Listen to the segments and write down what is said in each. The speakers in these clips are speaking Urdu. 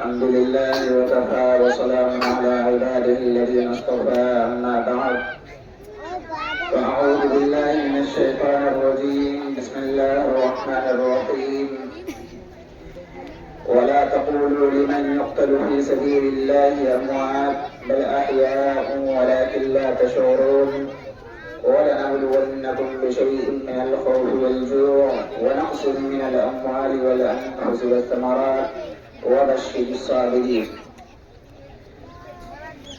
الحمد لله وكفى وسلام على عباده الذين اصطفى أما بعد فأعوذ بالله من الشيطان الرجيم بسم الله الرحمن الرحيم ولا تقولوا لمن يقتل في سبيل الله أموات بل أحياء ولكن لا تشعرون ولنبلونكم بشيء من الخوف والجوع ونقص من الأموال والأنفس والثمرات وبشر الصابرين.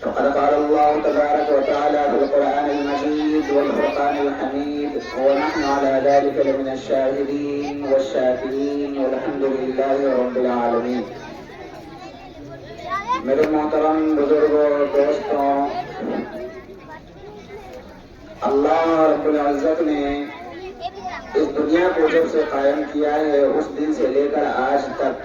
فقد قال الله تبارك وتعالى في القرآن المجيد والفرقان الحميد ونحن على ذلك لمن الشاهدين والشاكرين والحمد لله رب العالمين. میرے محترم بزرگوں دوستوں، اللہ رب العزت نے اس دنیا کو جب سے قائم کیا ہے اس دن سے لے کر آج تک،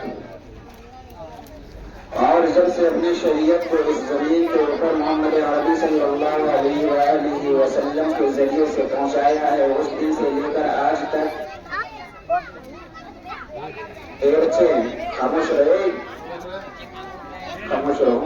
اور جب سے اپنی شریعت کو اس زمین کے اوپر محمد عربی صلی اللہ علیہ وآلہ وسلم کے ذریعے سے پہنچایا ہے اس دن سے لے کر آج تک ایک بچے خاموش رہے، خاموش رہو۔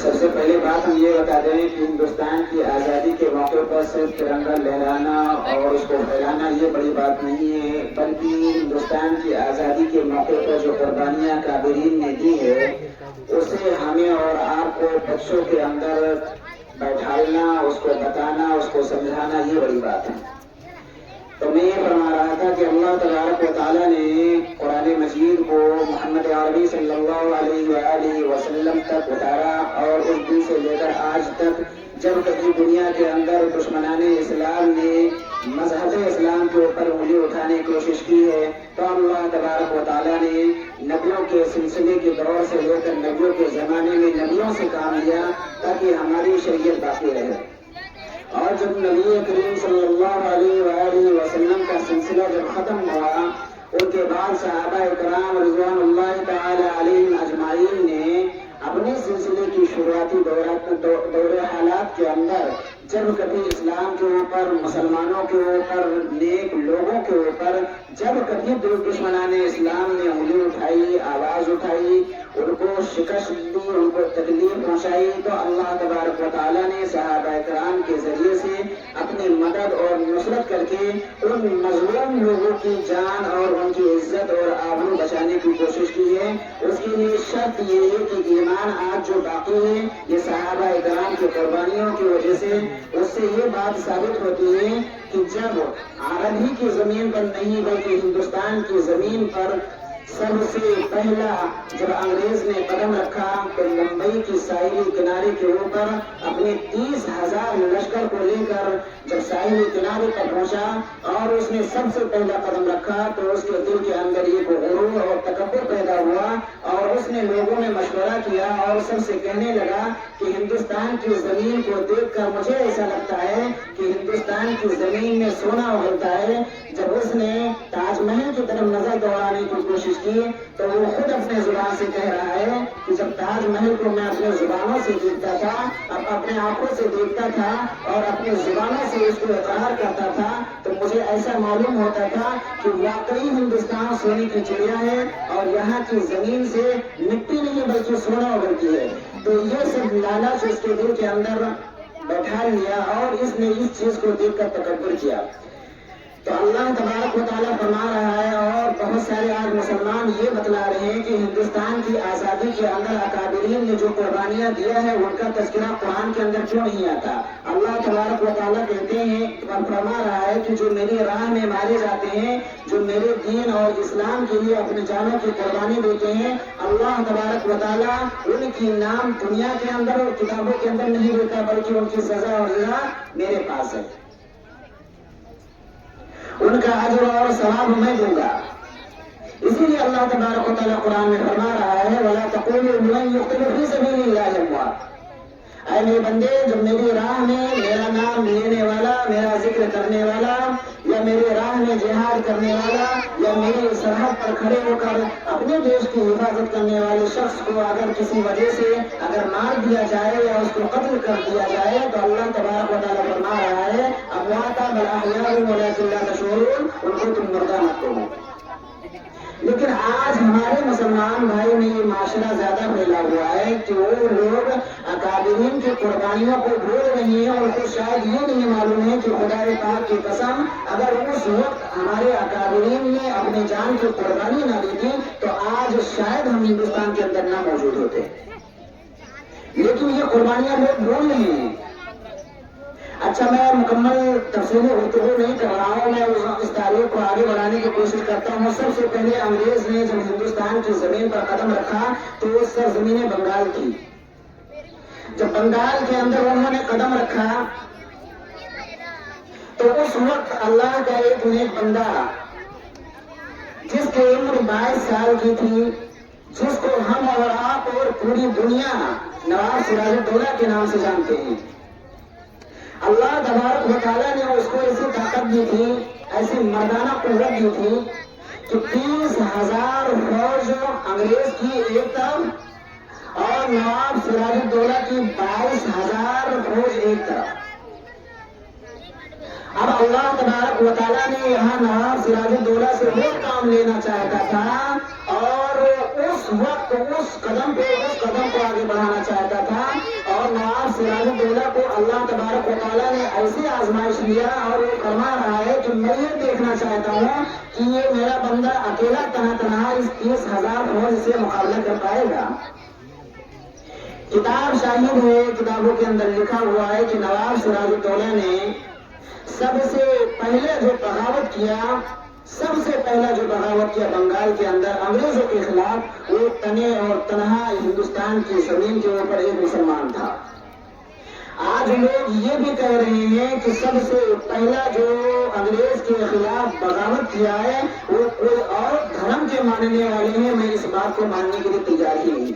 سب سے پہلے بات ہم یہ بتا دیں کہ ہندوستان کی آزادی کے موقع پر صرف ترنگا لہرانا اور اس کو پھیلانا یہ بڑی بات نہیں ہے، بلکہ ہندوستان کی آزادی کے موقع پر جو قربانیاں کابرین نے دی ہے اسے ہمیں اور آپ کو بچوں کے اندر بیٹھالنا، اس کو بتانا، اس کو سمجھانا یہ بڑی بات ہے۔ تو میں یہ فرما رہا تھا کہ اللہ تبارک و تعالیٰ نے قرآن مجید کو محمد عربی صلی اللہ علیہ وآلہ وسلم تک اتارا، اور اس دن سے لے کر آج تک جب کبھی دنیا کے اندر دشمنان اسلام نے مذہب اسلام کے اوپر انگلی اٹھانے کی کوشش کی ہے تو اللہ تبارک و تعالیٰ نے نبیوں کے سلسلے کے دور سے لے کر نبیوں کے زمانے میں نبیوں سے کام لیا تاکہ ہماری شریعت باقی رہے۔ اور جب نبی کریم صلی اللہ علیہ وآلہ وسلم کا سلسلہ جب ختم ہوا، ان کے بعد صحابہ اکرام رضوان اللہ تعالی علیہم اجمعین نے اپنے سلسلے کی شروعاتی دور حالات کے اندر جب کبھی اسلام کے اوپر، مسلمانوں کے اوپر، نیک لوگوں کے اوپر جب کبھی دشمنان اسلام نے انگلی اٹھائی، آواز اٹھائی، ان کو شکست دی، ان کو تکلیف پہنچائی، تو اللہ تبارک و تعالیٰ نے صحابہ کرام کے ذریعے سے اپنی مدد اور نصرت کر کے ان مظلوم لوگوں کی جان اور ان کی عزت اور آبرو بچانے کی کوشش کی ہے۔ اس کے لیے شرط یہ ہے کہ ایمان آج جو باقی ہے یہ صحابہ کرام کی قربانیوں کی وجہ سے، اس سے یہ بات ثابت ہوتی ہے کہ جب عرب ہی کی زمین پر نہیں بلکہ ہندوستان کی زمین پر سب سے پہلا جب انگریز نے قدم رکھا تو ممبئی کی ساحلی کنارے کے اوپر اپنے 30,000 لشکر کو لے کر جب ساحلی کنارے پر پہنچا اور اس نے سب سے پہلا قدم رکھا تو اس کے دل کے اندر یہ غرور اور تکبر پیدا ہوا، اور اس نے لوگوں میں مشورہ کیا اور سب سے کہنے لگا کہ ہندوستان کی زمین کو دیکھ کر مجھے ایسا لگتا ہے کہ ہندوستان کی زمین میں سونا اگلتا ہے۔ جب اس نے تاج محل کی طرف نظر دوڑانے کی کوشش کی تو وہ خود اپنے زبان سے کہہ رہا ہے کہ جب تاج محل کو میں اپنے زبانوں سے دیکھتا تھا، اب اپنے آنکھوں سے دیکھتا تھا اور اپنے زبانوں سے اس کو اقرار کرتا تھا تو مجھے ایسا معلوم ہوتا تھا کہ واقعی ہندوستان سونے کی چڑیا ہے اور یہاں کی زمین سے مٹی نہیں بلکہ سونا اگلتی ہے۔ تو یہ سب لالچ اس کے دل کے اندر بیٹھا لیا اور اس نے اس چیز کو دیکھ کر تکبر کیا۔ تو اللہ تبارک و تعالیٰ فرما رہا ہے اور بہت سارے آج مسلمان یہ بتلا رہے ہیں کہ ہندوستان کی آزادی کے اندر اکابرین نے جو قربانیاں دیا ہے ان کا تذکرہ قرآن کے اندر کیوں نہیں آتا۔ اللہ تبارک و تعالیٰ کہتے ہیں اور فرما رہا ہے کہ جو میری راہ میں مارے جاتے ہیں، جو میرے دین اور اسلام کے لیے اپنے جانوں کی قربانی دیتے ہیں، اللہ تبارک و تعالیٰ ان کی نام دنیا کے اندر اور کتابوں کے اندر نہیں دیتا بلکہ ان کی سزا اور جزا میرے پاس ہے، ان کا اجر اور ثواب میں دوں گا۔ اسی لیے اللہ تبارک و تعالیٰ قرآن میں فرما رہا ہے وَلَا تَقُولُوا لِمَن يُقْتَلُ فِي سَبِيلِ اللَّهِ أَمْوَاتٌ۔ اے میرے بندے، جب میری راہ میں میرا نام لینے والا، میرا ذکر کرنے والا، یا میرے راہ میں جہاد کرنے والا، یا میری سرحد پر کھڑے ہو کر اپنے دیش کی حفاظت کرنے والے شخص کو اگر کسی وجہ سے اگر مار دیا جائے یا اس کو قتل کر دیا جائے تو اللہ تبارک و تعالیٰ فرما رہا ہے امواتا بل احیاء ولکن لا تشعرون، ان کو تم مردہ مت مسلمان بھائی میں یہ معاشرہ زیادہ پھیلا ہوا ہے کہ وہ لوگ اکابرین کی قربانیوں کو بھول رہے ہیں، اور ان کو شاید یہ نہیں معلوم ہے کہ خدا پاک کی قسم اگر اس وقت ہمارے اکابرین نے اپنی جان کی قربانی نہ دی تھی تو آج شاید ہم ہندوستان کے اندر نہ موجود ہوتے، لیکن یہ قربانیاں لوگ بھول رہے ہیں۔ اچھا، میں مکمل تفصیلی گفتگو نہیں کر رہا ہوں، میں اس تاریخ کو آگے بڑھانے کی کوشش کرتا ہوں۔ سب سے پہلے انگریز نے جب ہندوستان کی زمین پر قدم رکھا تو وہ سرزمین بنگال تھی۔ جب بنگال کے اندر انہوں نے قدم رکھا تو اس وقت اللہ کا ایک نیک بندہ جس کی عمر 22 سال کی تھی، جس کو ہم اور آپ اور پوری دنیا نواب سراج الدولہ کے نام سے جانتے ہیں، اللہ تبارک و تعالیٰ نے اس کو ایسی طاقت دی تھی، ایسی مردانہ قوت دی تھی کہ 30,000 فوج انگریز کی ایک طرف اور نواب سراج الدولہ کی 22,000 فوج ایک طرف۔ اب اللہ تبارک و تعالیٰ نے یہاں نواب سراج الدولہ سے وہ کام لینا چاہتا تھا اور اس وقت اس قدم کو آگے بڑھانا چاہتا تھا، اور نواب سراج الدولہ کو اللہ تبارک و تعالیٰ نے ایسی آزمائش لیا اور وہ فرما رہا ہے کہ میں یہ دیکھنا چاہتا ہوں کہ یہ میرا بندہ اکیلا تنہا اس 30,000 فوج سے مقابلہ کر پائے گا۔ کتاب شاہد ہے، کتابوں کے اندر لکھا ہوا ہے کہ نواب سراج الدولہ نے سب سے پہلا جو بغاوت کیا بنگال کے اندر انگریزوں کے خلاف، وہ تنے اور تنہا ہندوستان کی زمین کے اوپر ایک مسلمان تھا۔ آج لوگ یہ بھی کہہ رہے ہیں کہ سب سے پہلا جو انگریز کے خلاف بغاوت کیا ہے وہ کوئی اور دھرم کے ماننے والے ہیں، میں اس بات کو ماننے کے لیے تیار ہی نہیں۔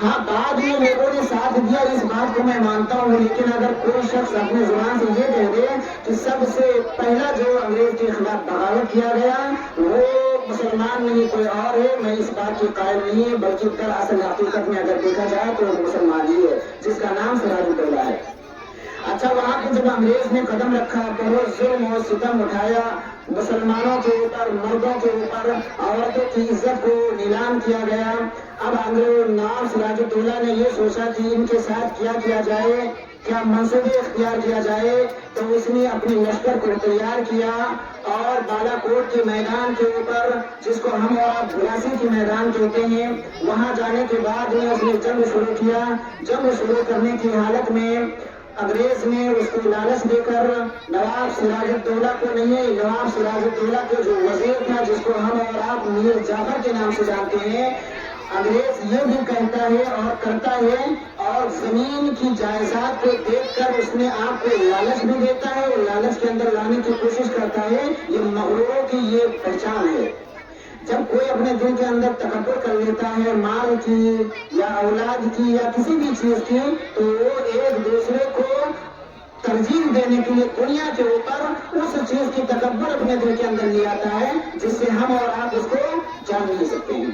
ہاں، بعد میں لوگوں نے ساتھ دیا، اس بات کو میں مانتا ہوں، لیکن اگر کوئی شخص اپنے زبان سے یہ کہہ دے کہ سب سے پہلا جو انگریز کے خلاف بغاوت کیا گیا وہ مسلمان نہیں کوئی اور ہے، میں اس بات کی قائل نہیں ہے، بلکہ دراصل حقیقت میں اگر دیکھا جائے تو وہ مسلمان ہی ہے جس کا نام سراج الدولہ ہے۔ اچھا، وہاں پہ جب انگریز نے قدم رکھا، بہت ظلم اور ستم اٹھایا، مسلمانوں کے اوپر، مردوں کے اوپر عورتوں کی عزت کو نیلام کیا گیا۔ اب نواب سراج الدولہ نے یہ سوچا کہ ان کے ساتھ کیا کیا جائے، کیا منصوبے اختیار کیا جائے، تو اس نے اپنے لشکر کو تیار کیا اور بالا کوٹ کے میدان کے اوپر، جس کو ہم اور آپ بلاسی کے میدان کہتے ہیں، وہاں جانے کے بعد اس نے جنگ شروع کیا۔ جنگ شروع کرنے کی حالت میں انگریز نے اس کو لالچ دے کر نواب سراج الدولہ کو نہیں، نواب سراج الدولہ کے جو وزیر تھا جس کو ہم اور آپ میر جعفر کے نام سے جانتے ہیں، انگریز یہ بھی کہتا ہے اور کرتا ہے، اور زمین کی جائیداد کو دیکھ کر اس نے آپ کو لالچ بھی دیتا ہے اور لالچ کے اندر لانے کی کوشش کرتا ہے۔ یہ مغروروں کی یہ پہچان ہے۔ جب کوئی اپنے دل کے اندر تکبر کر لیتا ہے مال کی یا اولاد کی یا کسی بھی چیز کی، تو وہ ایک دوسرے کو ترجیح دینے کے لیے دنیا کے اوپر اس چیز کی تکبر اپنے دل کے اندر لے آتا ہے جس سے ہم اور آپ اس کو جان نہیں سکتے ہیں۔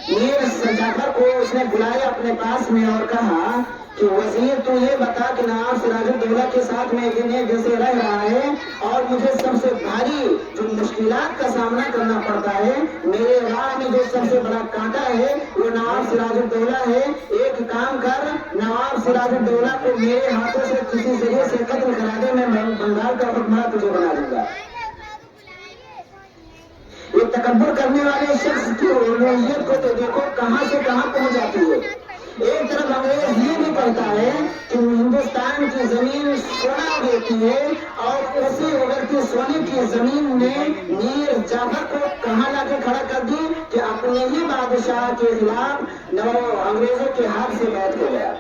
میر جعفر کو اس نے بلایا اپنے پاس میں اور کہا کہ وزیر تو یہ بتا کہ نواب سراج الدولہ کے ساتھ میں دن سے رہ رہا ہے اور مجھے سب سے بھاری جو مشکلات کا سامنا کرنا پڑتا ہے، میرے راہ میں جو سب سے بڑا کانٹا ہے وہ نواب سراج الدولہ ہے۔ ایک کام کر، نواب سراج الدولہ کو میرے ہاتھوں سے کسی ذریعے سے قتل کرا دے، میں بنگال کا حکمراں تجھے بنا دوں گا۔ یہ تکبر کرنے والے شخص کی اولویت کو تو دیکھو کہاں سے کہاں پہنچ جاتی ہے۔ ایک طرف انگریز یہ بھی کہتا ہے کہ ہندوستان کی زمین سونا دیتی ہے، اور اسی اگرتی سونے کی زمین نے میر جعفر کو کہاں لا کے کھڑا کر دی کہ اپنے ہی بادشاہ کے خلاف انگریزوں کے ہاتھ سے بیعت ہو گیا۔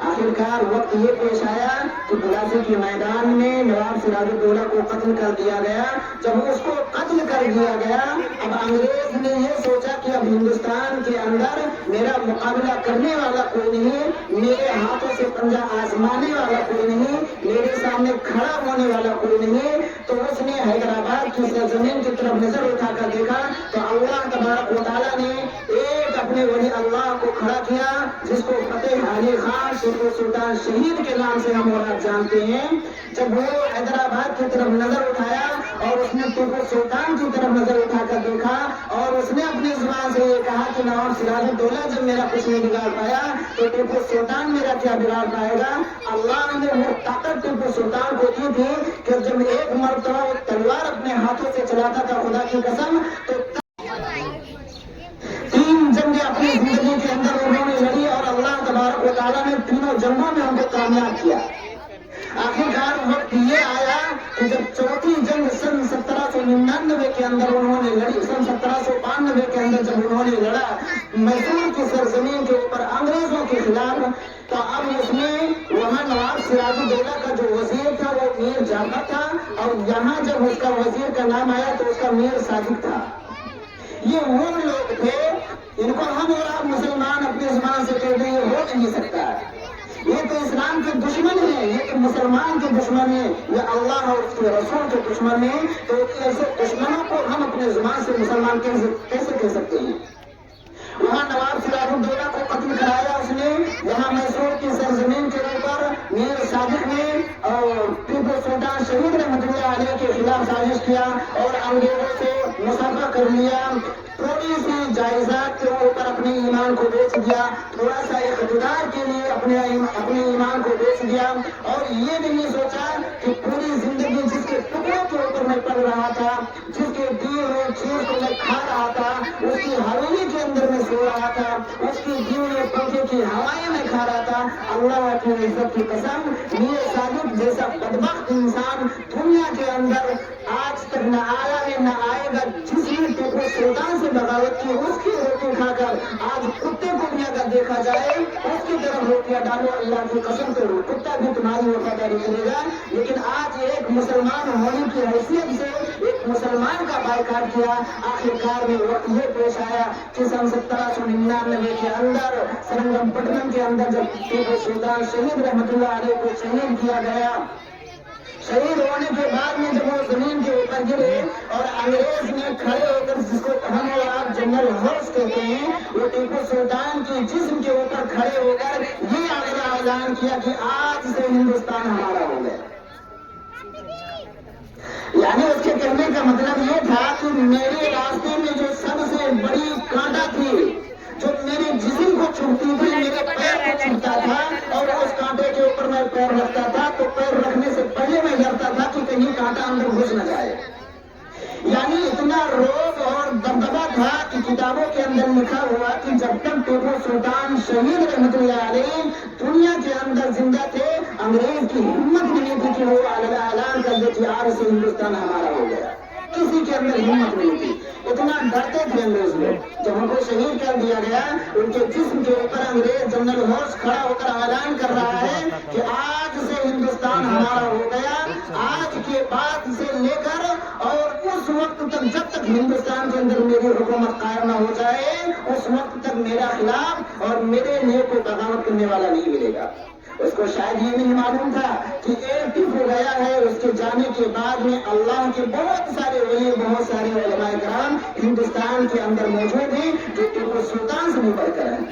آخرکار وقت یہ پیش آیا کہ بلاسی کے میدان میں نواب سراج الدولہ کو قتل کر دیا گیا۔ جب اس کو قتل کر دیا گیا، اب انگریز نے یہ سوچا کہ اب ہندوستان کے اندر میرا مقابلہ کرنے والا کوئی نہیں، میرے ہاتھوں سے پنجہ آزمانے والا کوئی نہیں، میرے سامنے کھڑا ہونے والا کوئی نہیں۔ تو اس نے حیدرآباد کی سرزمین کی طرف نظر اٹھا کر دیکھا تو اللہ تبارک و تعالیٰ نے ایک اپنے ولی اللہ کو کھڑا کیا جس کو فتح علی خان ٹیپو سلطان شہید کے نام سے ہم اور آپ جانتے ہیں. جب وہ حیدرآباد کی طرف نظر اٹھایا اور اس نے ٹیپو سلطان کی طرف نظر اٹھا کر دیکھا اور اس نے اپنی زبان سے یہ کہا کہ نواب سراج الدولہ جب میرا کچھ نہیں بگاڑ پایا تو ٹیپو سلطان میرا کیا بگاڑ پائے گا. اللہ نے وہ طاقت ٹیپو سلطان کو دی تھی کہ جب ایک مرتبہ وہ تلوار اپنے ہاتھوں سے چلاتا تھا خدا کی قسم تو 3 جنگیں اپنی زندگی کے اندر انہوں نے لڑی اور اللہ تبارک و تعالیٰ نے تینوں جنگوں میں ان کو کامیاب کیا. آخرکار وقت یہ آیا کہ جب چوتھی جنگ سن 1799 کے اندر انہوں نے لڑی, سن 1792 کے اندر جب انہوں نے لڑا میسور کی سرزمین کے اوپر انگریزوں کے خلاف, تو اب اس میں وہاں نواب سراج الدولہ کا جو وزیر تھا وہ میر جعفر تھا اور یہاں جب اس کا وزیر کا نام آیا تو اس کا میر صادق تھا. یہ وہ لوگ تھے ان کو ہم اور آپ مسلمان اپنی زبان سے کہتے ہیں یہ ہو نہیں سکتا. یہ تو اسلام کے دشمن ہیں, یہ تو مسلمان کے دشمن ہیں, یہ اللہ اور اس کے رسول کے دشمن ہیں. تو ایسے دشمنوں کو ہم اپنے زبان سے مسلمان کیسے کہہ سکتے ہیں. وہاں نواب سراج الدولہ کو قتل کرایا اس نے, وہاں میسور کی سرزمین کے اوپر میر صادق نے اور ٹیپو سلطان شہید رحمۃ اللہ علیہ کے خلاف سازش کیا اور انگریزوں سے مصافحہ کر لیا. تھوڑی سی جائیداد کے اوپر اپنے ایمان کو بیچ دیا, تھوڑا سا اقتدار کے لیے اپنے ایمان کو بیچ دیا اور یہ نہیں سوچا کہ پوری زندگی جس کے ٹکڑوں کے اوپر میں پڑ رہا تھا, جس کے دیے ہوئے چیز کو میں کھا رہا تھا, اس کی حویلی کے اندر میں سو رہا تھا, اس کی دیے ہوئے پنکھے کی ہوائیں میں کھا رہا تھا. اللہ کی عزت کی قسم میر صادق جیسا بدبخت انسان دنیا کے اندر آج تک نہ آیا ہے نہ آئے گا. جس نے ٹیپو سلطان سے بغاوت کی اس کی روٹی کھا کر آج کتے کو بھی اگر دیکھا جائے اس کی طرف روٹیاں ڈالو, اللہ کی قسم کرو کتا بھی تمہاری وفاداری کرے گا. لیکن آج ایک مسلمان ہونے کی حیثیت سے ایک مسلمان کا بائیکاٹ کیا. آخرکار میں وقت یہ پیش آیا کہ سن 1799 کے اندر سرنگم پٹنم کے اندر جب ٹیپو سلطان شہید رحمۃ اللہ علیہ کو شہید کیا گیا, شہید ہونے کے بعد میں جب وہ زمین کے اوپر گرے اور انگریز نے کھڑے ہو کر, جس کو ہم اور آپ جنرل ہارس کہتے ہیں, وہ ٹیپو سلطان کی جسم کے اوپر کھڑے ہو کر یہ اعلان کیا کہ آج سے ہندوستان ہمارا ہو گیا. یعنی اس کے کہنے کا مطلب یہ تھا کہ میرے راستے میں جو سب سے بڑی کانٹا تھی جو میرے جسم کو چبھتی تھی, میرے پیر کو چبھتا تھا اور اس کانٹے کے اوپر میں پیر رکھتا تھا تو پیر رکھنے سے پہلے میں ڈرتا تھا کہ کہیں کانٹا اندر گھس نہ جائے. یعنی اتنا روب اور دبدبا تھا کہ کتابوں کے اندر لکھا ہوا کہ جب تک ٹیپو سلطان شہید رحمۃ اللہ علیہ دنیا کے اندر زندہ تھے انگریز کی ہمت نہیں تھی کہ وہ اعلان کر دے کہ آج سے ہندوستان ہمارا ہو گیا. کسی کے اندر ہمت نہیں تھی, اتنا ڈرتے تھے انگریز لوگ. جب ان کو شہید کر دیا گیا ان کے جسم کے اوپر انگریز جنرل ہارس کھڑا ہو کر اعلان کر رہا ہے کہ آج سے ہندوستان ہمارا ہو گیا. آج کے بعد سے لے کر اور اس وقت تک جب تک ہندوستان کے اندر میری حکومت قائم نہ ہو جائے اس وقت تک میرا خلاف اور میرے لیے کوئی بغاوت کرنے والا نہیں ملے گا. اس کو شاید یہ نہیں معلوم تھا کہ ایک ٹپ ہو گیا ہے. اس کے جانے کے بعد میں اللہ کے بہت سارے ولی, بہت سارے علماء کرام ہندوستان کے اندر موجود ہیں جو ٹیپو سلطان سے بھی بڑھ کر ہیں,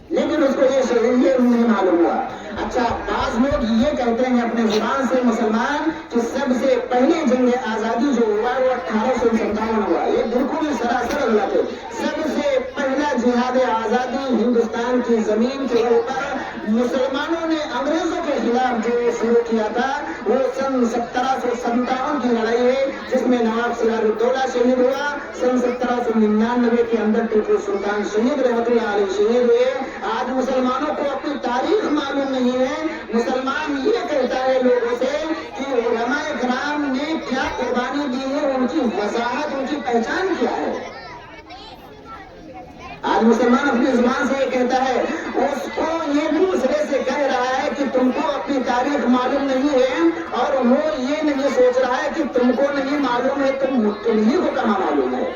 لیکن اس کو یہ نہیں معلوم ہوا. اچھا, بعض لوگ یہ کہتے ہیں اپنے زبان سے مسلمان کہ سب سے پہلی جنگ آزادی جو ہوا وہ 1857 ہوا. یہ بالکل سراسر غلط ہے. سب سے پہلا جہاد آزادی ہندوستان کی زمین کے اوپر مسلمانوں نے انگریزوں کے خلاف جو شروع کیا تھا وہ سن 1757 کی لڑائی ہے جس میں نواب سراج الدولہ شہید ہوا. سن 1799 کے اندر ٹیپو سلطان شہید رحمۃ اللہ علیہ شہید ہوئے. آج مسلمانوں کو اپنی تاریخ معلوم نہیں ہے. مسلمان یہ کہتا ہے لوگوں سے کہ علماء کرام نے کیا قربانی دی ہے, ان کی وضاحت, ان کی پہچان کیا ہے. آج مسلمان اپنی زبان سے یہ کہتا ہے, اس کو یہ دوسرے سے کہہ رہا ہے کہ تم کو اپنی تاریخ معلوم نہیں ہے اور وہ یہ نہیں سوچ رہا ہے کہ تم کو نہیں معلوم ہے, تم ہی کو کہاں معلوم ہے.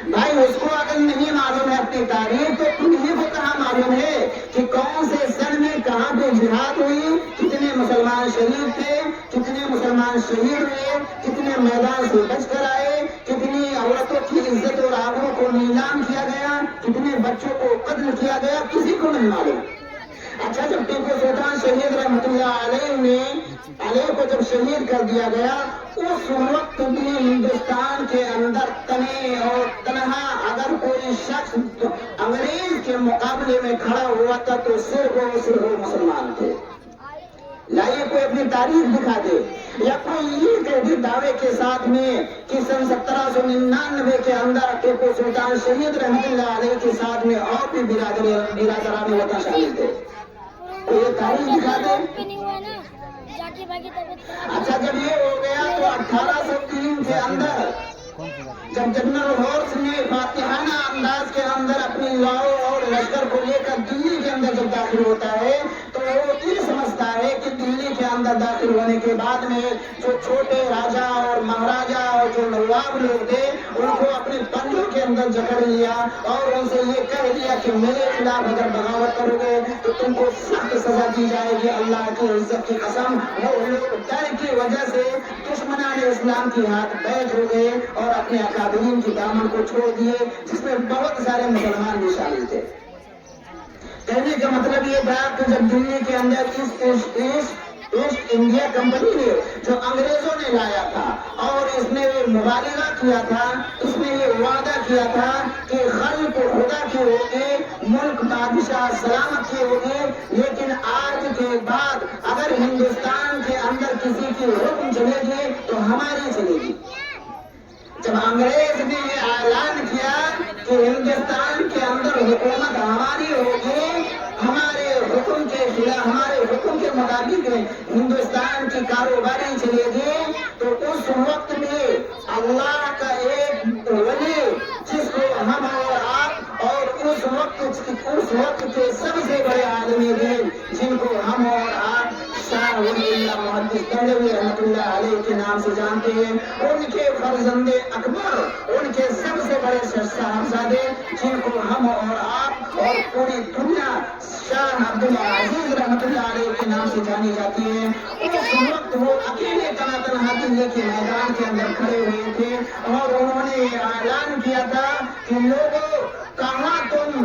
بھائی اس کو اگر نہیں معلوم ہے اپنی تاریخ تو تم ہی کو کہاں معلوم ہے کہ کون سے سن میں کہاں پہ جہاد ہوئی, کتنے مسلمان شہید تھے, کتنے مسلمان شہید ہوئے, کتنے میدان سے بچ کر آئے, کتنی عورتوں کی عزت اور آبرو کو نیلام کیا گیا، کتنے بچوں کو قتل کیا گیا، کسی کو نہیں معلوم۔ اچھا، جب ٹیپو سلطان شہید رحمت اللہ علیہ کو جب شہید کر دیا گیا، اس وقت بھی ہندوستان کے اندر تنے اور تنہا اگر کوئی شخص انگریز کے مقابلے میں کھڑا ہوا تھا تو صرف وہ مسلمان تھے۔ لائیے کوئی اپنی تاریخ دکھا دے یا کوئی یہ کہہ دے دعوے کے ساتھ میں کہ سن 1799 کے اندر ٹیپو سلطان شہید رحمت اللہ علیہ کے ساتھ میں اور بھی برادران وطن شامل تھے، تو یہ تاریخ دکھا دے۔ اچھا، جب یہ ہو گیا تو 1803 کے اندر جب جنرل ہارس نے فاتحانہ انداز کے اندر اپنی لاؤ اور لشکر کو لے کر دلی کے اندر جب داخل ہوتا ہے تو وہ یہ سمجھتا ہے کہ دلی کے اندر داخل ہونے کے بعد میں جو چھوٹے راجا اور مہاراجا اور جو نواب لوگ تھے ان کو اپنے پنجوں کے اندر جکڑ لیا اور ان سے یہ کہہ دیا کہ میرے خلاف اگر بغاوت کرو گے تو تم کو سخت سزا دی جائے گی۔ اللہ کی عزت کی قسم، وہ لوگ ڈر کی وجہ سے دشمنان اسلام کی ہاتھ بیٹھ ہو گئے اور اپنے اکابرین کی دامن کو چھوڑ دیے، جس میں بہت سارے مسلمان بھی شامل تھے۔ کہنے کا مطلب یہ تھا کہ جب دلی کے اندر ایسٹ انڈیا کمپنی نے جو انگریزوں نے لایا تھا اور اس نے مبالغہ کیا تھا، اس نے یہ وعدہ کیا تھا کہ خلق خدا کے ہوگے، ملک بادشاہ سلامت کے ہوگے، لیکن آج کے بعد اگر ہندوستان کے اندر کسی کی حکم چلے گی تو ہماری چلے گی۔ جب انگریز نے یہ اعلان کیا کہ ہندوستان کے اندر حکومت ہماری ہوگی، ہمارے حکم کے خلاف، ہمارے حکم کے مطابق ہندوستان کی کاروباری چلے گی، تو اس وقت میں اللہ کا ایک ولی جس کو ہم اور آپ اور اس وقت کے سب سے بڑے عالم دین جن کو ہم اور آپ شاہ ولی اللہ محدث دہلوی رحمت اللہ علیہ کے نام سے جانتے ہیں، ان کے فرزند اکبر، ان کے سب سے بڑے صاحبزادے جن کو ہم اور آپ اور پوری دنیا شاہ عبدالعزیز رحمت اللہ علیہ کے نام سے جانی جاتی ہے، اس وقت وہ اکیلے تنہا دلی کے میدان کے اندر کھڑے ہوئے تھے اور انہوں نے یہ اعلان کیا تھا کہ لوگوں، کہاں تم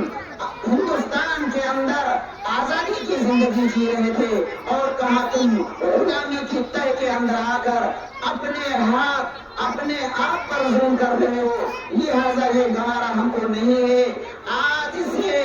ہندوستان کے اندر آزادی کی زندگی جی رہے تھے اور کہاں تم غلامی کی تہ کے اندر آ کر اپنے ہاتھ اپنے آپ پر ظلم کر رہے ہو، لہٰذا یہ گوارا ہم کو نہیں ہے۔ آج سے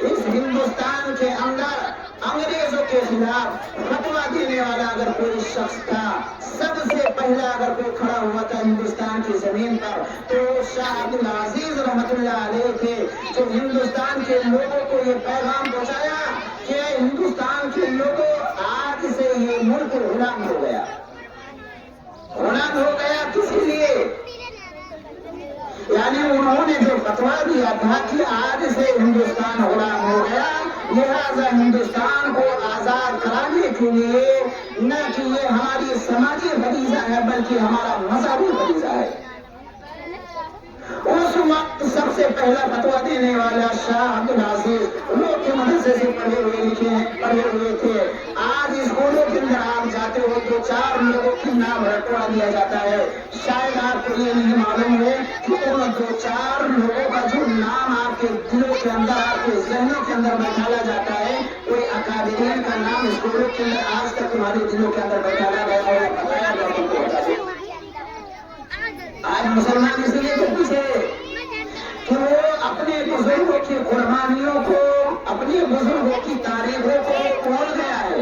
اس ہندوستان کے اندر انگریزوں کے خلاف فتویٰ دینے والا اگر کوئی شخص تھا، سب سے پہلا اگر کوئی کھڑا ہوا تھا ہندوستان کی زمین پر تو شاہ عبدالعزیز رحمت اللہ علیہ تھے، جو ہندوستان کے لوگوں کو یہ پیغام پہنچایا کہ ہندوستان کے لوگوں، آج سے یہ ملک غلام ہو گیا۔ غلام ہو گیا کسی لیے؟ یعنی انہوں نے جو فتویٰ دیا تھا کہ آج سے ہندوستان غلام ہو گیا، لہذا ہندوستان کو آزاد کرانے کے لیے نہ کہ یہ ہماری سماجی فریضہ ہے بلکہ ہمارا مذہبی فریضہ ہے۔ اس وقت سب سے پہلا فتویٰ دینے والا شاہ عبدالعزیز، لوگ کے مدرسے سے پڑھے ہوئے تھے۔ آج اسکولوں کے اندر آپ جاتے ہو تو 4 لوگوں کی نام رٹوا دیا جاتا ہے، شاید آپ کو یہ نہیں معلوم ہے کہ ان 2-4 لوگوں کا جو نام آپ کے دلوں کے اندر، آپ کے ذہنوں کے اندر بیٹھالا جاتا ہے، کوئی اکابرین کا نام اسکولوں کے اندر آج تک تمہارے دلوں کے اندر بیٹھالا گیا اور بتایا گیا تم کو بتا دیں۔ آج مسلمان اسی لیے تو پیچھے کہ وہ اپنے بزرگوں کی قربانیوں کو، اپنے بزرگوں کی تاریخوں کو بھول گیا ہے۔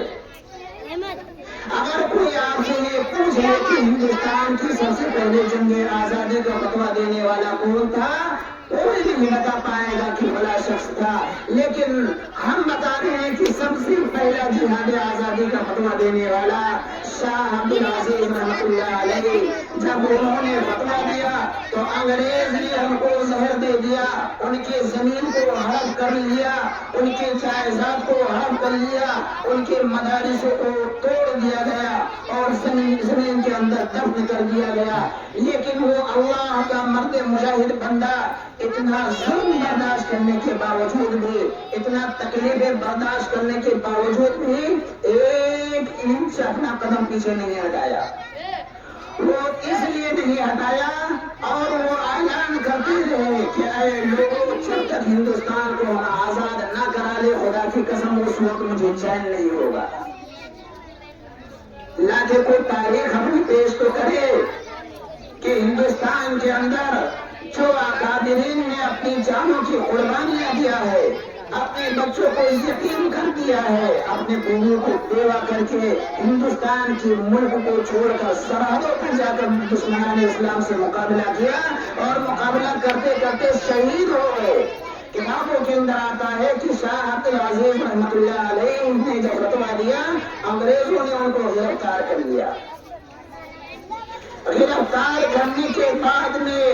اگر کوئی آپ سے یہ پوچھ لے کہ ہندوستان کی سب سے پہلے جنگ آزادی کا فتویٰ دینے والا کون تھا، کوئی بھی بتا پائے گا کہ بڑا شخص تھا، لیکن ہم بتا رہے ہیں کہ سب سے پہلا جہاد آزادی کا فتویٰ دینے والا شاہ عبدالعزیز رحمت اللہ علیہ، جب انہوں نے فتویٰ دیا تو انگریز نے ہم کو زہر دے دیا، ان کی زمین کو ہڑپ کر لیا، ان کے جائیداد کو ہڑپ کر لیا، ان کے مدارسوں کو توڑ دیا گیا اور زمین کے اندر دفن کر دیا گیا، لیکن وہ اللہ کا مرد مجاہد بندہ اتنا ظلم برداشت کرنے کے باوجود بھی، اتنا تکلیفیں برداشت کرنے کے باوجود بھی 1 انچ اپنا قدم پیچھے نہیں ہٹایا۔ وہ اس لیے نہیں ہٹایا اور وہ اعلان کرتے رہے کہ اے لوگوں جب تک ہندوستان کو آزاد نہ کرا لے خدا کی قسم اس وقت مجھے چین نہیں ہوگا. لاکھے کوئی تاریخ اپنی پیش تو کرے کہ ہندوستان کے اندر جو اکابرین نے اپنی جانوں کی قربانیاں دیا ہے، اپنے بچوں کو یتیم کر دیا ہے، اپنے بیویوں کو بیوہ کر کے ہندوستان کی ملک کو چھوڑ کر سرحدوں پر جا کر دشمنان اسلام سے مقابلہ کیا اور مقابلہ کرتے کرتے شہید ہو گئے. کتابوں کے اندر آتا ہے کہ شاہ عبد العزیز رحمۃ اللہ علیہ نے جب فتویٰ دیا انگریزوں نے ان کو گرفتار کر لیا. گرفتار کرنے کے بعد میں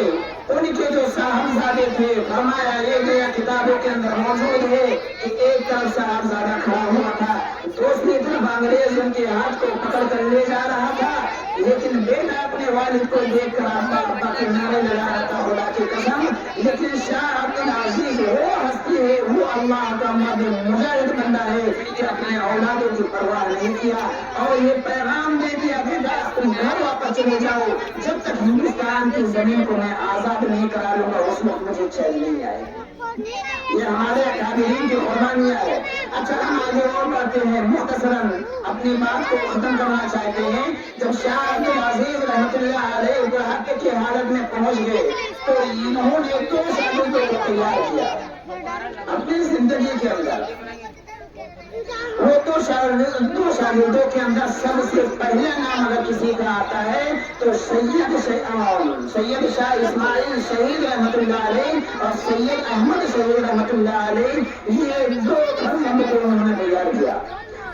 ان کے جو صاحبزادے تھے فرمایا یہ گیا کتابوں کے اندر موجود ہے کہ ایک طرف صاحبزادہ کھڑا ہوا تھا، دوسری طرف انگریز ان کے ہاتھ کو پکڑ کر لے جا رہا تھا، لیکن بیٹا اپنے والد کو دیکھ کر ابا ابا کے نعرے لگا رہا تھا خدا کی قسم. لیکن شاہ عبد العزیز وہ ہستی ہے، وہ اللہ کا مرد مجاہد بندہ ہے کہ اپنے اولادوں کی پرواہ نہیں کیا اور یہ پیغام دے دیا بیٹا تم گھر واپس چلے جاؤ، جب تک ہندوستان کی زمین کو میں آزاد نہیں کرا لوں گا اس وقت مجھے چین نہیں آئے. یہ ہمارے اکابرین کی قربانیاں ہے. اچھا ہم آگے اور بڑھتے ہیں، مختصراً اپنی بات کو ختم کرنا چاہتے ہیں. جب شاہ عبد العزیز رحمۃ اللہ علیہ بڑھاپے کی حالت میں پہنچ گئے تو انہوں نے 2 شاگردوں کو تیار کیا اپنی زندگی کے اندر. وہ 2 شاگردوں کے اندر سب سے پہلا نام اگر کسی کا آتا ہے تو سید شاہ اسماعیل شہید رحمۃ اللہ علیہ اور سید احمد شہید رحمۃ اللہ علیہ، یہ 2 فرزند کو انہوں نے تیار کیا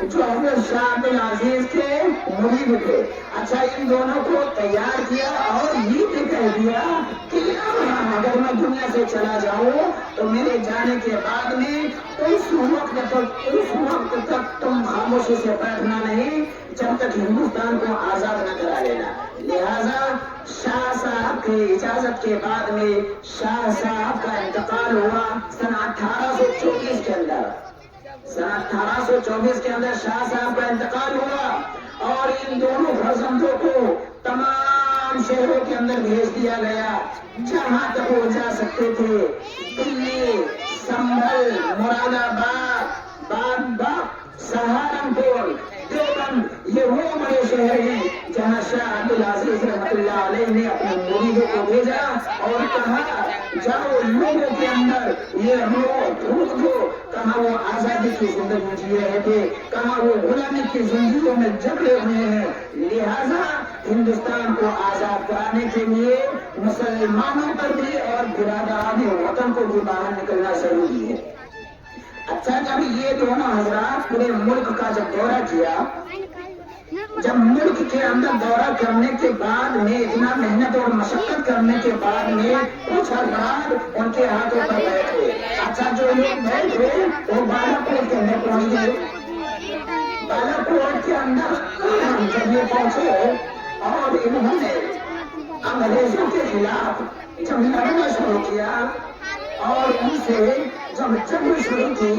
جو حضرت شاہ عبد العزیز کے مرید تھے. اچھا ان دونوں کو تیار کیا اور یہ بھی کہہ دیا کہ اگر میں دنیا سے چلا جاؤں تو میرے جانے کے بعد میں اس وقت تک تم خاموشی سے بیٹھنا نہیں جب تک ہندوستان کو آزاد نہ کرا لینا. لہذا شاہ صاحب کی اجازت کے بعد میں شاہ صاحب کا انتقال ہوا سن 1824 کے اندر. سن 1824 کے اندر شاہ صاحب کا انتقال ہوا اور ان دونوں فرزندوں کو تمام شہروں کے اندر بھیج دیا گیا جہاں تک وہ جا سکتے تھے. دلی، سنبھل، مراد آباد، سہارنپور، دیوبند، یہ وہ بڑے شہر ہیں جہاں شاہ عبد العزیز رحمۃ اللہ علیہ نے اپنے مریدوں کو بھیجا اور کہا جاؤ لوگوں کے اندر یہ ڈھونڈ دو کہاں وہ آزادی کی زندگی جی رہے تھے، کہاں وہ غلامی کی زندگیوں میں جکڑے ہوئے ہیں. لہذا ہندوستان کو آزاد کرانے کے لیے مسلمانوں پر بھی اور برادران وطن کو بھی باہر نکلنا ضروری ہے. اچھا جب یہ دونوں حضرات پورے ملک کا جب دورہ کیا، جب ملک کے اندر دورہ کرنے کے بعد میں اتنا محنت اور مشقت کرنے کے بعد میں کچھ حضرات ان کے ہاتھوں پر بیٹھے. اچھا جو لوگ بیٹھے وہ بالا کوٹ کے اندر پہنچ گئے. بالا کوٹ کے اندر جب یہ پہنچے اور انہوں نے انگریزوں کے خلاف جب لڑنا شروع کیا اور ان سے جب جنگ شروع کی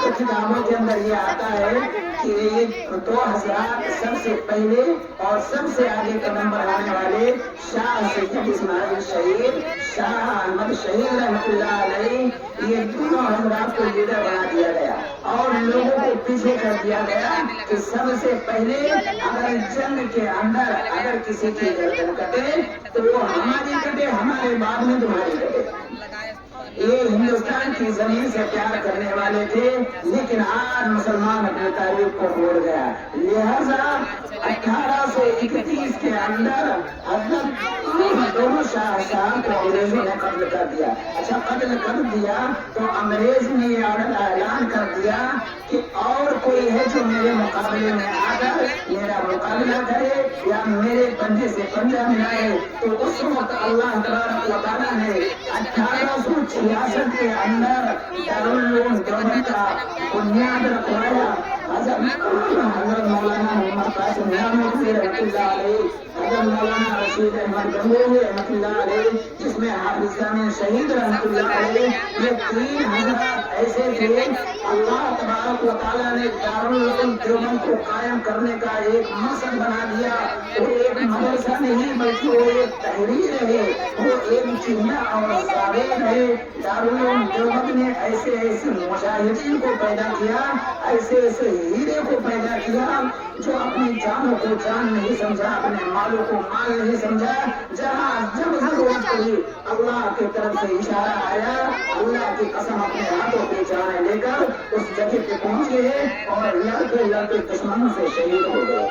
تو کتابوں کے اندر یہ آتا ہے کہ یہ 2 حضرات سب سے پہلے اور سب سے آگے قدم بڑھانے والے شاہ سید اسماعیل شہید، شاہ احمد شہید رحمۃ اللہ علیہ، یہ دونوں حضرات کو لیڈر بنا دیا گیا اور لوگوں کو پیچھے کر دیا گیا کہ سب سے پہلے اگر جنگ کے اندر اگر کسی کی گردن کٹے تو وہ ہماری کٹے، ہمارے بعد میں تمہاری کٹے. یہ ہندوستان کی زمین سے پیار کرنے والے تھے لیکن آج مسلمان اپنی تاریخ کو بھول گیا. لہذا 1831 کے اندر حضرت دونوں شاہ صاحب کو انگریزوں نے قتل کر دیا. اچھا قتل کر دیا تو انگریز نے یہ اعلان کر دیا کہ اور کوئی ہے جو میرے مقابلے میں آ کر میرا مقابلہ کرے یا میرے پنجے سے پنجہ ملائے. تو اس وقت اللہ تبارک و تعالیٰ نے 1866 کے اندر دارالعلوم دیوبند کا بنیاد رکھوایا. حضرت مولانا محمد قاسم نانوتوی رحمۃ اللہ علیہ، حضرت مولانا رشید احمد گنگوہی رحمۃ اللہ علیہ، جس میں حافظ ثانی شہید رحمۃ اللہ علیہ، یہ 3 حضرات ایسے تھے، اللہ تبارک و تعالیٰ نے دارالعلوم دیوبند کو قائم کرنے کا ایک مقصد بنا دیا۔ وہ ایک مدرسہ نہیں بلکہ وہ ایک تحریر ہے، وہ ایک چہرہ اور ثابت ہے۔ دارالعلوم دیوبند نے ایسے ایسے مجاہدین کو پیدا کیا، ایسے ایسے ہیرے کو پیدا کیا جو اپنی جانوں کو جان نہیں سمجھا، اپنے مالوں کو مال نہیں سمجھا۔ جہاں جب ضرورت پڑی اللہ کی طرف سے اشارہ آیا، اللہ کی قسم اپنے ہاتھوں پہ جان لے کر اس جگہ پہ پہنچے اور لڑتے لڑتے دشمنوں سے شہید ہو گئے۔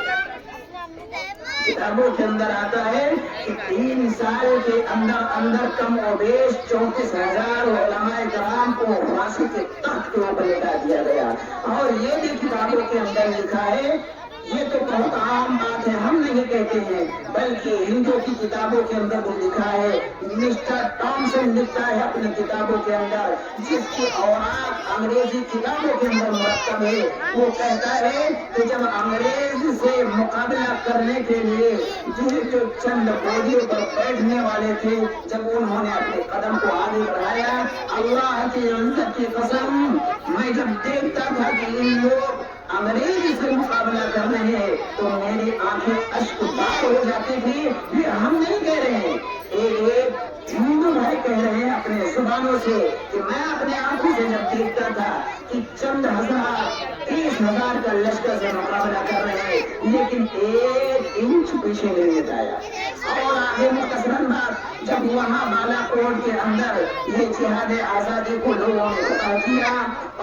کتابوں کے اندر آتا ہے کہ 3 سال کے اندر کم و بیش 34,000 علماء کرام کو پھانسی کے تخت کے اوپر لٹا دیا گیا۔ اور یہ بھی کتابوں کے اندر لکھا ہے، یہ تو بہت عام بات ہے، ہم نہیں کہتے ہیں، بلکہ ہندوؤں کی کتابوں کے اندر بھی لکھا ہے۔ مسٹر ٹامسن لکھتا ہے اپنی کتابوں کے اندر، جس کی اوراق انگریزی کتابوں کے اندر مرتب ہے، وہ کہتا ہے کہ جب انگریز سے مقابلہ کرنے کے لیے جو چند پودیوں پر بیٹھنے والے تھے، جب انہوں نے اپنے قدم کو آگے بڑھایا، اللہ کی عزت کی قسم، میں جب دیکھتا تھا کہ ان لوگ انگریز سے مقابلہ کر رہے ہیں تو میری آنکھیں اشک بار ہو جاتی تھی۔ یہ ہم نہیں کہہ رہے ہیں، ایک ہندو بھائی کہہ رہے ہیں اپنے زبانوں سے کہ میں اپنے آنکھوں سے جب دیکھتا تھا کہ چند ہزار 30,000 کا لشکر سے مقابلہ کر رہے ہیں لیکن 1 انچ پیچھے نہیں ہٹایا۔ اور آگے مختصراً بات، جب وہاں بالا کوٹ کے اندر یہ جہاد آزادی کو لوگوں نے فتح کیا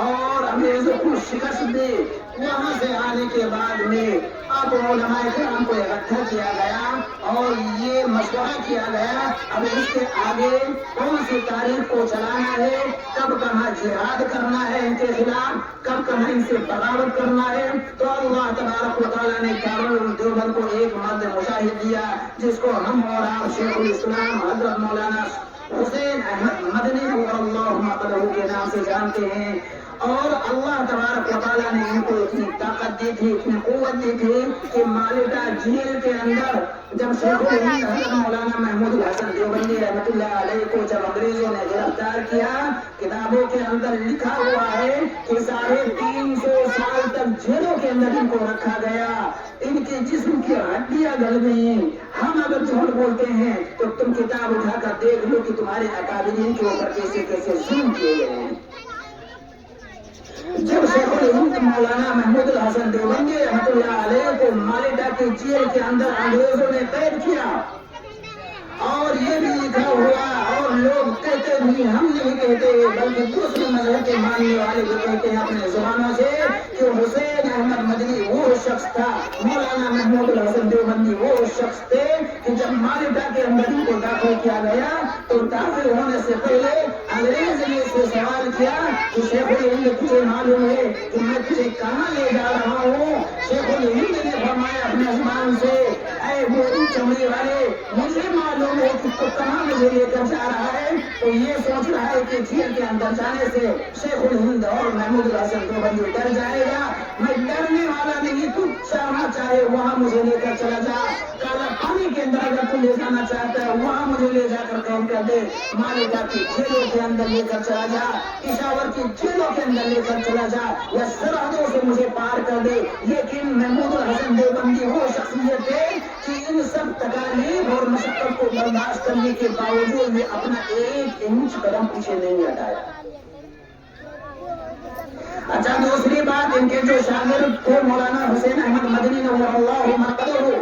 اور انگریزوں کو شکست دی، وہاں سے آنے کے بعد میں اب علماء کرام کو اکٹھا کیا گیا اور یہ مشورہ کیا گیا اب اس کے آگے کون سی تاریخ کو چلانا ہے، کب کہاں جہاد کرنا ہے ان کے خلاف، کب کہاں ان سے بغاوت کرنا ہے۔ تو اللہ تبارک و تعالیٰ نے دارالعلوم دیوبند کو ایک مرد مجاہد دیا جس کو ہم اور آپ شیخ الاسلام حضرت مولانا حسین احمد مدنی رضی اللہ عنہ کے نام سے جانتے ہیں۔ اور اللہ تبارک و تعالیٰ نے ان کو اتنی طاقت دی تھی، اتنی قوت دی تھی کہ مالٹا جھیل کے اندر جب شیخ الہند حضرت مولانا محمود الحسن دیوبندی رحمۃ اللہ علیہ کو جب انگریزوں نے گرفتار کیا، کتابوں کے اندر لکھا ہوا ہے کہ 350 سال تک جھیلوں کے اندر ان کو رکھا گیا، ان کے جسم کی ہڈیاں گل گئیں۔ ہم اگر جھوٹ بولتے ہیں تو تم کتاب اٹھا کر دیکھ لو کہ تمہارے اکابرین کے اوپر کیسے کیسے ظلم کیے گئے ہیں۔ جب شیخ الہند مولانا محمود الحسن دیوبندی رحمۃ اللہ علیہ کو مالٹا کی جیل کے اندر انگریزوں نے قید کیا، اور یہ بھی لکھا ہوا اور لوگ کہتے نہیں، ہم نہیں کہتے بلکہ دوسرے مذہب کے ماننے والے بھی کہتے ہیں اپنے زبانوں سے کہ حسین احمد مدنی وہ شخص تھا، مولانا محمود الحسن دیوبندی وہ شخص تھے کہ جب مالٹا کے اندر ان کو داخل کیا گیا تو داخل ہونے سے پہلے انگریز نے اس سے سوال کیا کہ شیخ الہند تجھے معلوم ہے کہ میں تجھے کہاں لے جا رہا ہوں؟ شیخ الہند نے فرمایا اپنے زبان سے، اے موٹی چمڑی والے، مجھے معلوم ہے کہ تو کہاں مجھے لے کر جا رہا ہے۔ تو یہ سوچ رہا ہے کہ جھیل کے اندر جانے سے شیخ الہند اور محمود الحسن دیوبندی ڈر جائے گا، میں ڈرنے والا نہیں، تو جہاں چاہے وہاں مجھے لے کر چلا جا، کالا پانی کے اندر اگر تو لے جانا چاہتا ہے وہاں مجھے لے جا کر قید کر دے، مالٹا کی جھیلوں کے اندر لے کر چلا جا، پشاور کی جھیلوں کے اندر لے کر چلا جا، یا سرحدوں سے مجھے پار کر دے۔ لیکن محمود الحسن دیوبندی وہ شخصیت ہے کہ ان سب تکالیف اور مشقت کو برداشت کرنے کے باوجود یہ اپنا 1 انچ قدم پیچھے نہیں ہٹایا۔ اچھا، دوسری بات، ان کے جو شاگرد تھے مولانا حسین احمد مدنی رضی اللہ عنہ،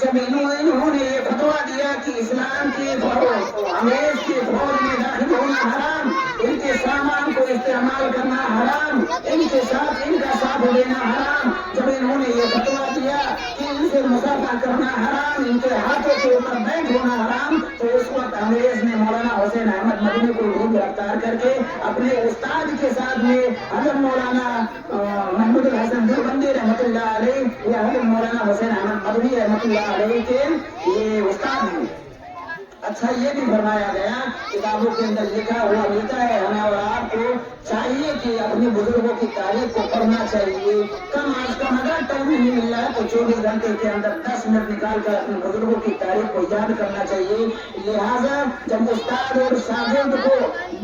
جب انہوں نے یہ فتویٰ دیا کہ اسلام کی انگریز کی فوج میں داخل ہونا حرام، ان کے سامان کو استعمال کرنا حرام، ان کے ساتھ ان کا ساتھ دینا حرام، جب انہوں نے یہ فتویٰ دیا کہ ان سے مصافحہ کرنا حرام، ان کے ہاتھوں کے اوپر بیٹھ ہونا حرام، تو اس وقت انگریز نے مولانا حسین احمد مدنی کو بھی گرفتار کر کے اپنے استاد کے ساتھ میں حضرت مولانا محمود الحسن دیوبندی رحمۃ اللہ علیہ یا حضرت مولانا حسین احمد مدنی رحمۃ اللہ علیہ کے یہ استاد ہیں۔ اچھا، یہ بھی فرمایا گیا، کتابوں کے اندر لکھا ہوا ملتا ہے، ہمیں اور آپ کو چاہیے کہ اپنے بزرگوں کی تاریخ کو پڑھنا چاہیے، کم از کم اگر ٹائم نہیں مل رہا ہے تو 24 گھنٹے کے اندر 10 منٹ نکال کر اپنے بزرگوں کی تاریخ کو یاد کرنا چاہیے. لہٰذا جب استاد اور شاگرد کو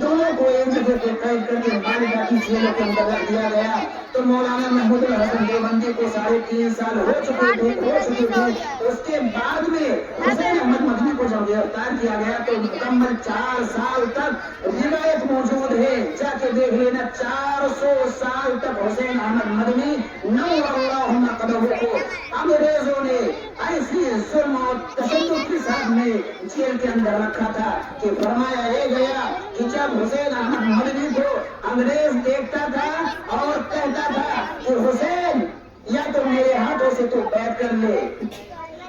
دونوں کو ایک جگہ پہ قید کر کے مالدہ کی جیلوں کے اندر رکھ دیا گیا تو مولانا محمود الحسن دیوبندی کو 3.5 سال ہو چکے تھے. اس کے بعد میں حسین احمد مدنی کو جب گرفتار کیا گیا تو مکمل 4 سال تک روایت موجود ہے، جا کے دیکھ لینا. 400 سال تک حسین احمد مدنی نور اللہم قدمہ کو انگریزوں نے ایسی ظلم اور تشدد کے ساتھ میں جیل کے اندر رکھا تھا کہ فرمایا یہ گیا کہ جب حسین احمد مدنی کو انگریز دیکھتا تھا اور کہتا تھا کہ حسین یا تو میرے ہاتھوں سے تو بیعت کر لے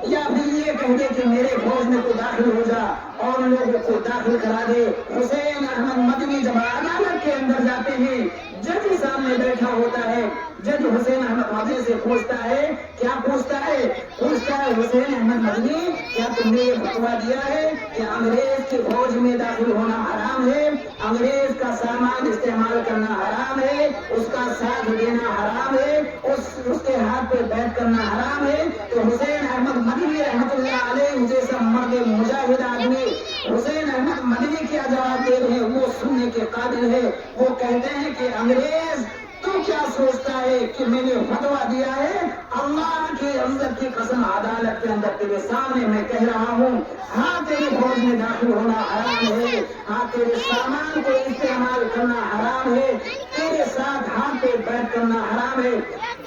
یا پھر یہ کہہ دے کہ میرے فوج میں تو داخل ہو جا اور لوگوں کو داخل کرا دے. حسین احمد مدنی جب عدالت کے اندر جاتے ہیں، جج سامنے بیٹھا ہوتا ہے، جج حسین احمد مدنی سے پوچھتا ہے، کیا پوچھتا ہے حسین احمد مدنی کیا تم نے یہ فتویٰ دیا ہے کہ انگریز کی فوج میں داخل ہونا حرام ہے، انگریز کا سامان استعمال کرنا حرام ہے، اس کا ساتھ دینا حرام ہے، اس کے ہاتھ پہ بیعت کرنا حرام ہے؟ تو حسین احمد مدنی رحمت اللہ علیہ جیسا مرد مجاہد آدمی حسین احمد مدنی کیا جواب دے رہے ہیں وہ سننے کے قابل ہے. وہ کہتے ہیں کہ انگریز تو کیا سوچتا ہے کہ میں نے فتویٰ دیا ہے؟ اللہ کی عزت کی قسم عدالت کے اندر تیرے سامنے میں کہہ رہا ہوں، ہاں تیری فوج میں داخل ہونا حرام ہے، ہاں تیرے سامان کو استعمال کرنا حرام ہے، تیرے ساتھ ہاتھ پہ بیعت کرنا حرام ہے،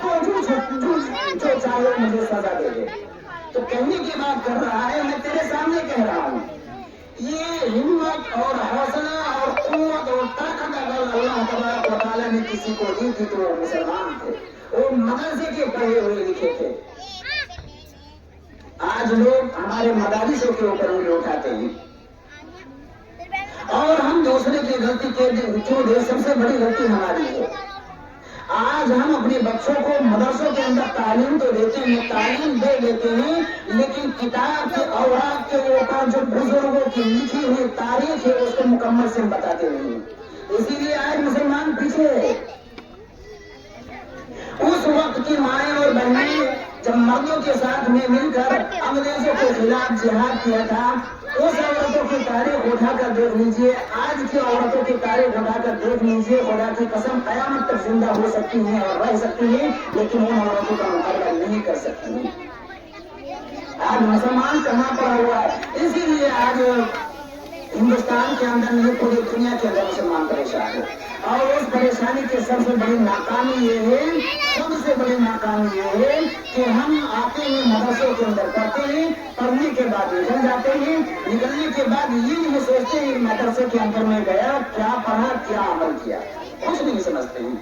تو جو چاہے مجھے سزا دے دے. تو کہنے کی بات کر رہا ہے، میں تیرے سامنے کہہ رہا ہوں. یہ ہمت اور حوصلہ اور قوت اور طاقت اگر اللہ تبارک و تعالیٰ نے کسی کو دی تھی تو وہ مسلمان تھے، وہ مدرسے کے پڑھے ہوئے لکھے تھے. آج لوگ ہمارے مدارسوں کے اوپر انگلی اٹھاتے ہیں اور ہم دوسرے کی غلطی کے کیوں دے؟ سب سے بڑی غلطی ہماری ہے. آج ہم اپنے بچوں کو مدرسوں کے اندر تعلیم تو دیتے ہیں، تعلیم دے دیتے ہیں، لیکن کتاب کے اوراق کے اوپر جو بزرگوں کی لکھی ہوئی تاریخ ہے اس کو مکمل سے بتاتے نہیں. اسی لیے آج مسلمان پیچھے ہے. اس وقت کی مائیں اور بہنیں جب مردوں کے ساتھ میں مل کر انگریزوں کے خلاف جہاد کیا تھا، اس عورتوں کی تاریخ اٹھا کر دیکھ لیجئے، آج کی عورتوں کی تاریخ اٹھا کر دیکھ لیجئے، خدا کی قسم قیامت تک زندہ ہو سکتی ہیں اور رہ سکتی ہیں، لیکن ان عورتوں کا مقابلہ نہیں کر سکتی ہیں. آج مسلمان کہاں پڑا ہوا ہے؟ اسی لیے آج ہندوستان کے اندر نہیں پوری دنیا کے اندر مسلمان پریشان ہے. اور اس پریشانی کی سب سے بڑی ناکامی یہ ہے کہ ہم آتے ہیں مدرسوں کے اندر پڑھتے ہیں، پڑھنے کے بعد نکل جاتے ہیں، نکلنے کے بعد یہ نہیں سوچتے ہیں مدرسے کے اندر میں گیا کیا پڑھا کیا عمل کیا، کچھ نہیں سمجھتے ہیں.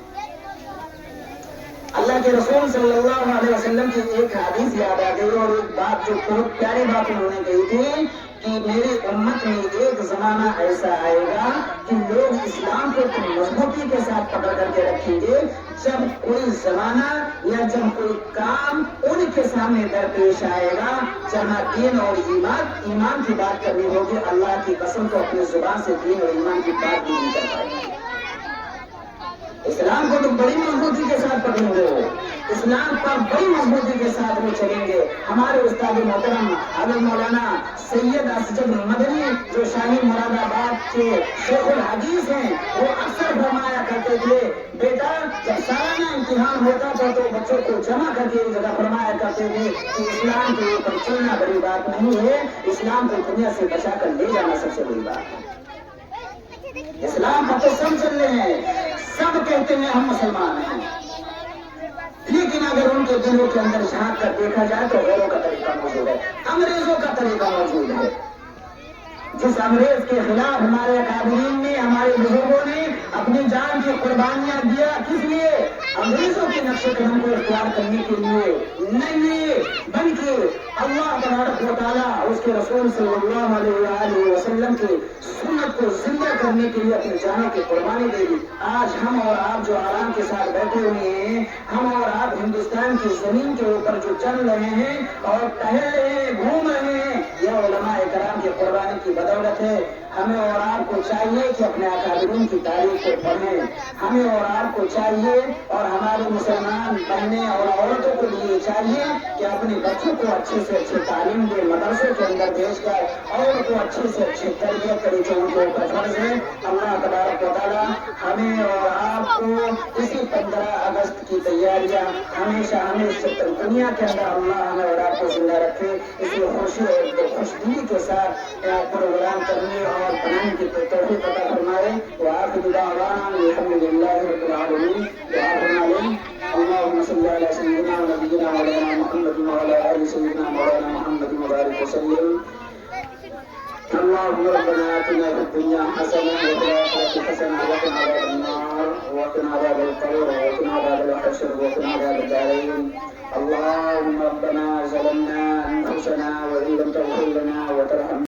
اللہ کے رسول صلی اللہ علیہ وسلم کی ایک حدیث یاد آ گئی اور ایک بات جو بہت پیاری بات انہوں نے کہی تھی کہ میری امت میں ایک زمانہ ایسا آئے گا کہ لوگ اسلام کو مضبوطی کے ساتھ پکڑ کر کے رکھیں گے، جب کوئی زمانہ یا جب کوئی کام ان کے سامنے درپیش آئے گا جہاں دین اور ایمان کی بات کرنی ہوگی، اللہ کی قسم کو اپنی زبان سے دین اور ایمان کی بات بھی نہیں کر پائے گا. اسلام کو تو بڑی مضبوطی کے ساتھ پکڑیں گے، اسلام پر بڑی مضبوطی کے ساتھ وہ چلیں گے. ہمارے استاد محترم حضرت مولانا سید اسجد مدنی جو شاہی مراد آباد کے شیخ الحدیث ہیں، وہ اکثر فرمایا کرتے تھے، بیٹا جب سالانہ امتحان ہوتا تھا تو بچوں کو جمع کر کے ایک جگہ فرمایا کرتے تھے کہ اسلام کے اوپر چلنا بڑی بات نہیں ہے، اسلام کو دنیا سے بچا کر لے جانا سب سے بڑی بات ہے. اسلام پر تو سب چل رہے ہیں، سب کہتے ہیں ہم مسلمان ہیں، لیکن اگر ان کے دلوں کے اندر جھانک کر دیکھا جائے تو غیروں کا طریقہ موجود ہے، انگریزوں کا طریقہ موجود ہے. جس انگریز کے خلاف ہمارے اکابرین نے، ہمارے بزرگوں نے اپنی جان کی قربانیاں دیا، کس لیے؟ انگریزوں کے نقش قدم کو اختیار کرنے کے لیے نہیں، بلکہ اللہ تبارک و تعالیٰ اس کے رسول صلی اللہ علیہ وسلم کی سنت کو زندہ کرنے کے لیے اپنی جانوں کی قربانی دے دی. آج ہم اور آپ جو آرام کے ساتھ بیٹھے ہوئے ہیں، ہم اور آپ ہندوستان کی زمین کے اوپر جو چل رہے ہیں اور ٹہل رہے ہیں، گھوم رہے ہیں، یہ علماء کرام کی قربانی کی بدولت ہے. ہمیں اور آپ کو چاہیے کہ اپنے اکابرین کی تاریخ کو پڑھیں. ہمیں اور آپ کو چاہیے اور ہمارے مسلمان بہنیں اور عورتوں کو لیے لیے چاہیے کہ اپنے بچوں کو اچھے سے اچھی تعلیم دے، مدرسوں کے اندر بھیج کر اور کو اچھے سے اچھی تربیت کرے جو ان کے اوپر فرض ہے۔ اللہ تبارک و تعالیٰ ہمیں اور آپ کو اسی 15 اگست کی تیاریاں ہمیشہ دنیا کے اندر اللہ ہمیں اور آپ کو زندہ رکھے، اسی خوشی اور خوش دلی کے ساتھ پروگرام کرنے اور بنانے کی توفیق عطا فرمائے۔ وآخر دعوانا الحمد للہ رب العالمین۔ دعا فرما لیں۔ اللهم صل على سيدنا ونبينا مولانا محمد وعلى آل سيدنا مولانا محمد وبارك وسلم۔ اللهم ربنا آتنا في الدنيا حسنة وفي الآخرة حسنة وقنا عذاب النار وقنا عذاب القبر وقنا عذاب الحشر وقنا عذاب الدارين۔ اللهم ربنا ظلمنا أنفسنا وإن لم تغفر لنا وترحمنا